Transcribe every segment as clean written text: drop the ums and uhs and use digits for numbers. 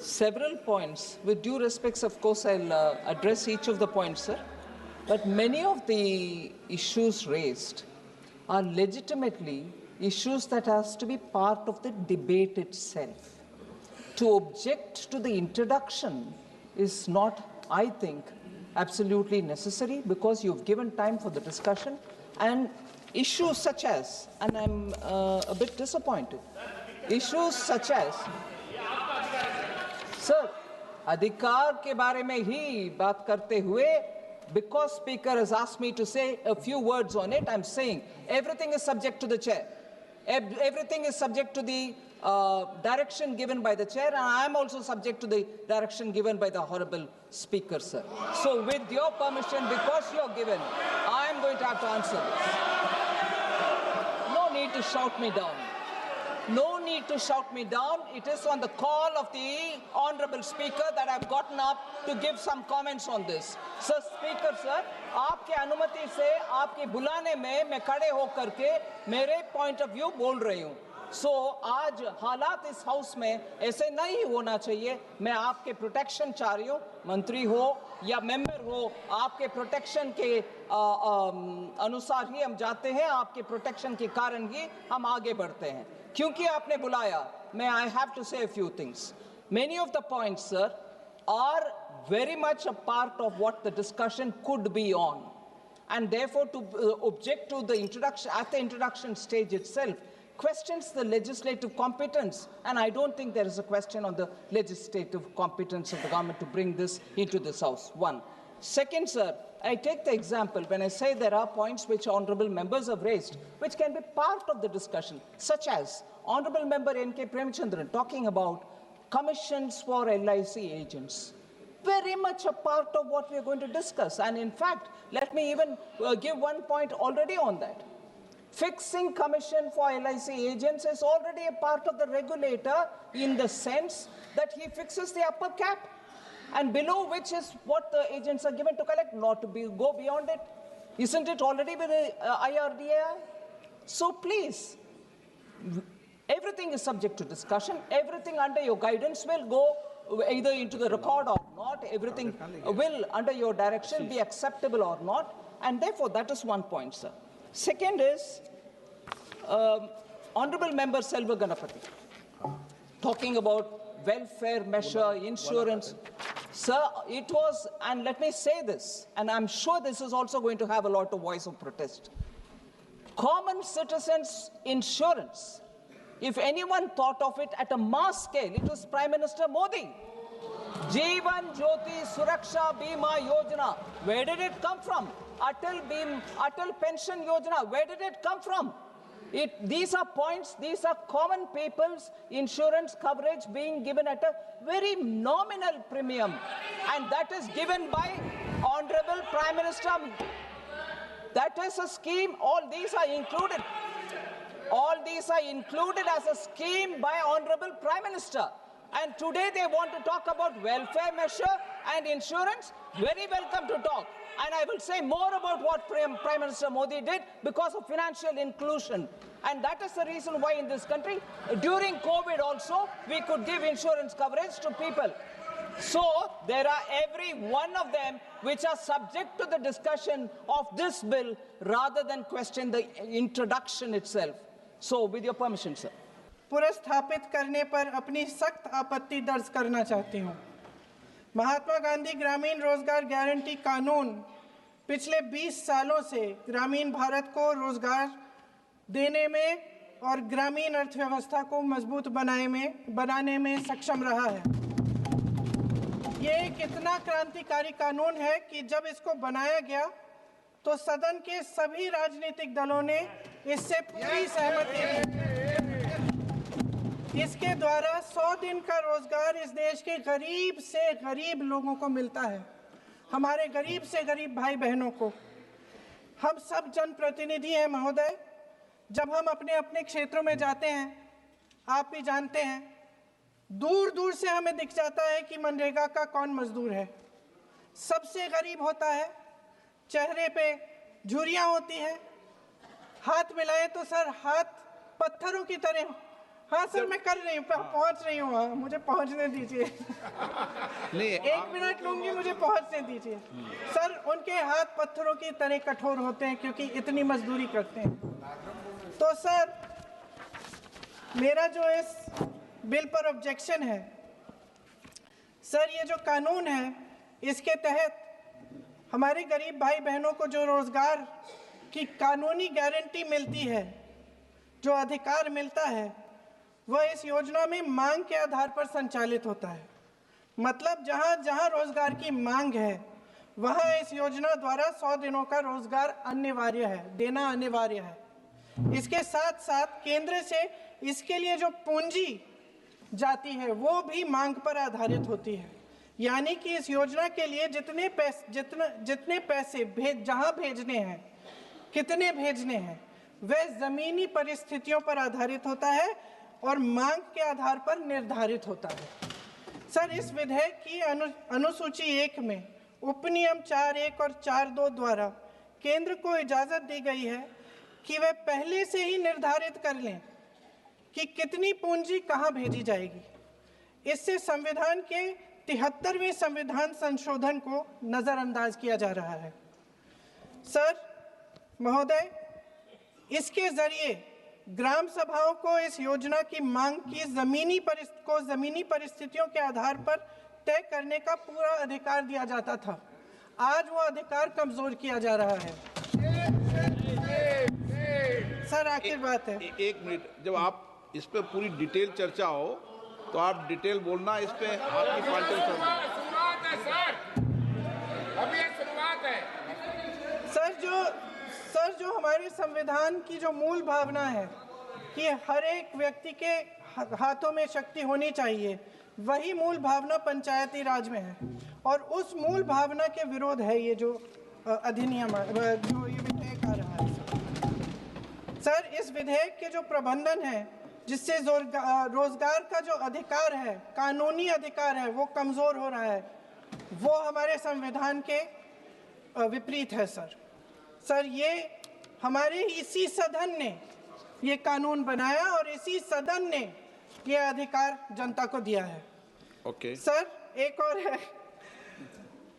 Several points. With due respects, of course, I'll address each of the points, sir. But many of the issues raised are legitimately issues that has to be part of the debate itself. To object to the introduction is not, I think, absolutely necessary, because you've given time for the discussion, and issues such as, and I'm a bit disappointed, issues such as, sir, अधिकार के बारे में ही बात करते हुए, because speaker has asked me to say a few words on it, I'm saying everything is subject to the chair. Everything is subject to the direction given by the chair, and I am also subject to the direction given by the honorable speaker, sir. So with your permission, because you are given, I am going to have to answer this. No need to shout me down. No need to shout me down. It is on the call of the honorable speaker that I've gotten up to give some comments on this. Sir, speaker, sir, आपके अनुमति से आपके बुलाने में मैं खड़े होकर के मेरे पॉइंट ऑफ व्यू बोल रही हूँ. सो आज हालात इस हाउस में ऐसे नहीं होना चाहिए. मैं आपके प्रोटेक्शन चाह रही हूँ, मंत्री हो या मेंबर हो, आपके प्रोटेक्शन के अनुसार ही हम जाते हैं, आपके प्रोटेक्शन के कारण ही हम आगे बढ़ते हैं. क्योंकि आपने बुलाया, may I have to say a few things. Many of the points, sir, are very much a part of what the discussion could be on. And therefore, to object to the introduction, at the introduction stage itself, questions the legislative competence. And I don't think there is a question on the legislative competence of the government to bring this into this House. One. Second, sir, I take the example when I say there are points which honorable members have raised, which can be part of the discussion, such as honorable member N.K. Premchandran talking about commissions for LIC agents. Very much a part of what we are going to discuss. And in fact, let me even give one point already on that. Fixing commission for LIC agents is already a part of the regulator in the sense that he fixes the upper cap, and below which is what the agents are given to collect, not to go beyond it. Isn't it already with the IRDAI? So please, everything is subject to discussion. Everything under your guidance will go either into the record or not. Everything will, under your direction, be acceptable or not. And therefore, that is one point, sir. Second is, Honorable Member Selva Ganapathy, talking about welfare measure, insurance. Sir, it was, and let me say this, and I'm sure this is also going to have a lot of voice of protest. Common citizens' insurance, if anyone thought of it at a mass scale, it was Prime Minister Modi. Jeevan Jyoti Suraksha Bima Yojana, where did it come from? Atal Pension Yojana, where did it come from? These are points, these are common people's insurance coverage being given at a very nominal premium, and that is given by Honorable Prime Minister. That is a scheme, all these are included. All these are included as a scheme by Honorable Prime Minister. And today they want to talk about welfare measure and insurance. Very welcome to talk. And I will say more about what Prime Minister Modi did because of financial inclusion. And that is the reason why in this country, during COVID also, we could give insurance coverage to people. So there are every one of them which are subject to the discussion of this bill rather than question the introduction itself. So with your permission, sir. पुनर्स्थापित करने पर अपनी सख्त आपत्ति दर्ज करना चाहती हूँ। महात्मा गांधी ग्रामीण रोजगार गारंटी कानून पिछले 20 सालों से ग्रामीण भारत को रोजगार देने में और ग्रामीण अर्थव्यवस्था को मजबूत बनाने में सक्षम रहा है। ये एक इतना क्रांतिकारी कानून है कि जब इसको बनाया गया तो सदन के सभी राजनीतिक दलों ने इससे पूरी सहमति दी। इसके द्वारा 100 दिन का रोजगार इस देश के गरीब से गरीब लोगों को मिलता है, हमारे गरीब से गरीब भाई बहनों को। हम सब जनप्रतिनिधि हैं महोदय, जब हम अपने अपने क्षेत्रों में जाते हैं, आप भी जानते हैं, दूर दूर से हमें दिख जाता है कि मनरेगा का कौन मजदूर है। सबसे गरीब होता है, चेहरे पे झुर्रियाँ होती हैं, हाथ मिलाएं तो सर हाथ पत्थरों की तरह हाँ सर, मैं कर रही हूँ, पहुँच रही हूँ वहाँ, मुझे पहुँचने दीजिए। नहीं, 1 मिनट लूंगी, मुझे पहुँचने दीजिए। सर, उनके हाथ पत्थरों की तरह कठोर होते हैं क्योंकि इतनी मजदूरी करते हैं। तो सर, मेरा जो इस बिल पर ऑब्जेक्शन है, सर, ये जो कानून है, इसके तहत हमारे गरीब भाई बहनों को जो रोजगार की कानूनी गारंटी मिलती है, जो अधिकार मिलता है, वह इस योजना में मांग के आधार पर संचालित होता है। मतलब जहां जहां रोजगार की मांग है, वहां इस योजना द्वारा 100 दिनों का रोजगार अनिवार्य है, देना अनिवार्य है। इसके साथ साथ केंद्र से इसके लिए जो पूंजी जाती है, वो भी मांग पर आधारित होती है। यानी कि इस योजना के लिए जितने पैसे जहां भेजने हैं, कितने भेजने हैं, वह जमीनी परिस्थितियों पर आधारित होता है और मांग के आधार पर निर्धारित होता है। सर, इस विधेयक की अनुसूची 1 में उपनियम 4(1) और 4(2) द्वारा केंद्र को इजाजत दी गई है कि वह पहले से ही निर्धारित कर लें कि कितनी पूंजी कहां भेजी जाएगी। इससे संविधान के 73वें संविधान संशोधन को नजरअंदाज किया जा रहा है। सर महोदय, इसके जरिए ग्राम सभाओं को इस योजना की मांग की जमीनी परिस्थितियों के आधार पर तय करने का पूरा अधिकार दिया जाता था। आज वो अधिकार कमजोर किया जा रहा है। सर, आखिर बात है, 1 मिनट, जब आप इस पे पूरी डिटेल चर्चा हो तो आप डिटेल बोलना। इस पे आपकी पार्टी शुरुआत है सर, अभी ये शुरुआत है। सर, जो हमारे संविधान की जो मूल भावना है कि हर एक व्यक्ति के हाथों में शक्ति होनी चाहिए, वही मूल भावना पंचायती राज में है और उस मूल भावना के विरोध है ये जो अधिनियम, जो ये विधेयक आ रहा है। सर, इस विधेयक के जो प्रबंधन है, जिससे रोजगार का जो अधिकार है, कानूनी अधिकार है, वो कमजोर हो रहा है, वो हमारे संविधान के विपरीत है। सर, ये हमारे इसी सदन ने ये कानून बनाया और इसी सदन ने ये अधिकार जनता को दिया है। ओके। सर, एक और है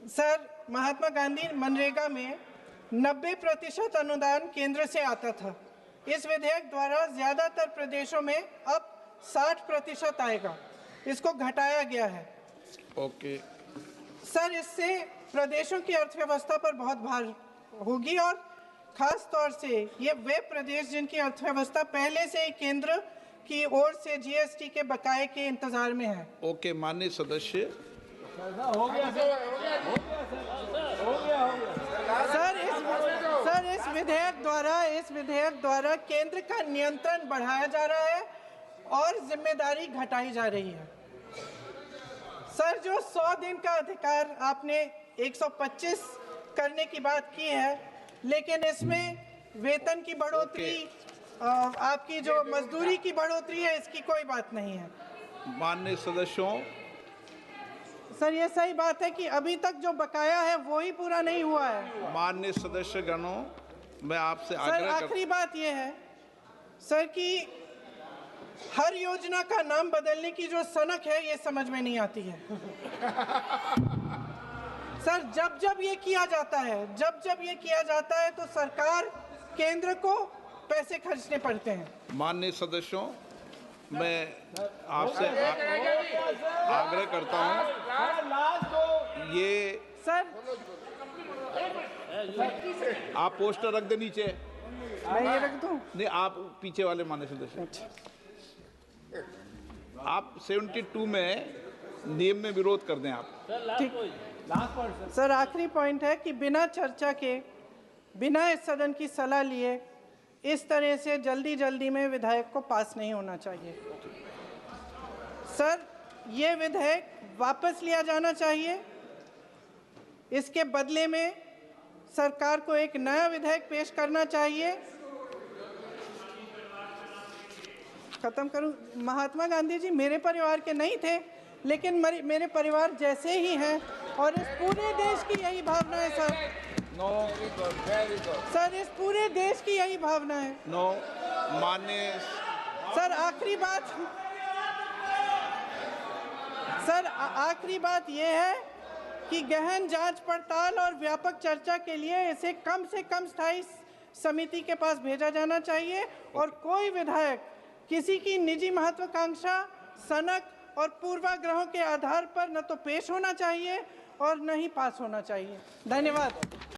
सर, महात्मा गांधी मनरेगा में 90% अनुदान केंद्र से आता था। इस विधेयक द्वारा ज्यादातर प्रदेशों में अब 60% आएगा, इसको घटाया गया है। ओके। सर, इससे प्रदेशों की अर्थव्यवस्था पर बहुत भार होगी और खास तौर से ये वे प्रदेश जिनकी अर्थव्यवस्था पहले से ही केंद्र की ओर से जीएसटी के बकाये के इंतजार में है। ओके, माननीय सदस्य। हो गया। सर, इस विधेयक द्वारा केंद्र का नियंत्रण बढ़ाया जा रहा है और जिम्मेदारी घटाई जा रही है। सर, जो 100 दिन का अधिकार आपने 125 करने की बात की है, लेकिन इसमें वेतन की बढ़ोतरी, आपकी जो मजदूरी की बढ़ोतरी है, इसकी कोई बात नहीं है। माननीय सदस्यों। सर, ये सही बात है कि अभी तक जो बकाया है वो ही पूरा नहीं हुआ है। माननीय सदस्य गणों, मैं आपसे सर, आखिरी बात ये है सर कि हर योजना का नाम बदलने की जो सनक है, ये समझ में नहीं आती है। सर, जब ये किया जाता है, तो सरकार, केंद्र को पैसे खर्चने पड़ते हैं। माननीय सदस्यों, मैं आपसे आग्रह करता हूं, ये सर, आप पोस्टर रख दे नीचे। मैं ये रख दूं? नहीं, आप पीछे वाले माननीय सदस्य, आप 72 में नियम में विरोध कर दें आप। ठीक। सर, आखिरी पॉइंट है कि बिना चर्चा के, बिना इस सदन की सलाह लिए इस तरह से जल्दी में विधेयक को पास नहीं होना चाहिए। सर, ये विधेयक वापस लिया जाना चाहिए। इसके बदले में सरकार को एक नया विधेयक पेश करना चाहिए। खत्म करूं? महात्मा गांधी जी मेरे परिवार के नहीं थे, लेकिन मेरे परिवार जैसे ही हैं और इस पूरे देश की यही भावना है। सर, इस पूरे देश की यही भावना है। माननीय सर आखिरी बात यह है कि गहन जांच पड़ताल और व्यापक चर्चा के लिए इसे कम से कम स्थायी समिति के पास भेजा जाना चाहिए और कोई विधायक किसी की निजी महत्वाकांक्षा, सनक और पूर्वाग्रहों के आधार पर न तो पेश होना चाहिए और न ही पास होना चाहिए। धन्यवाद।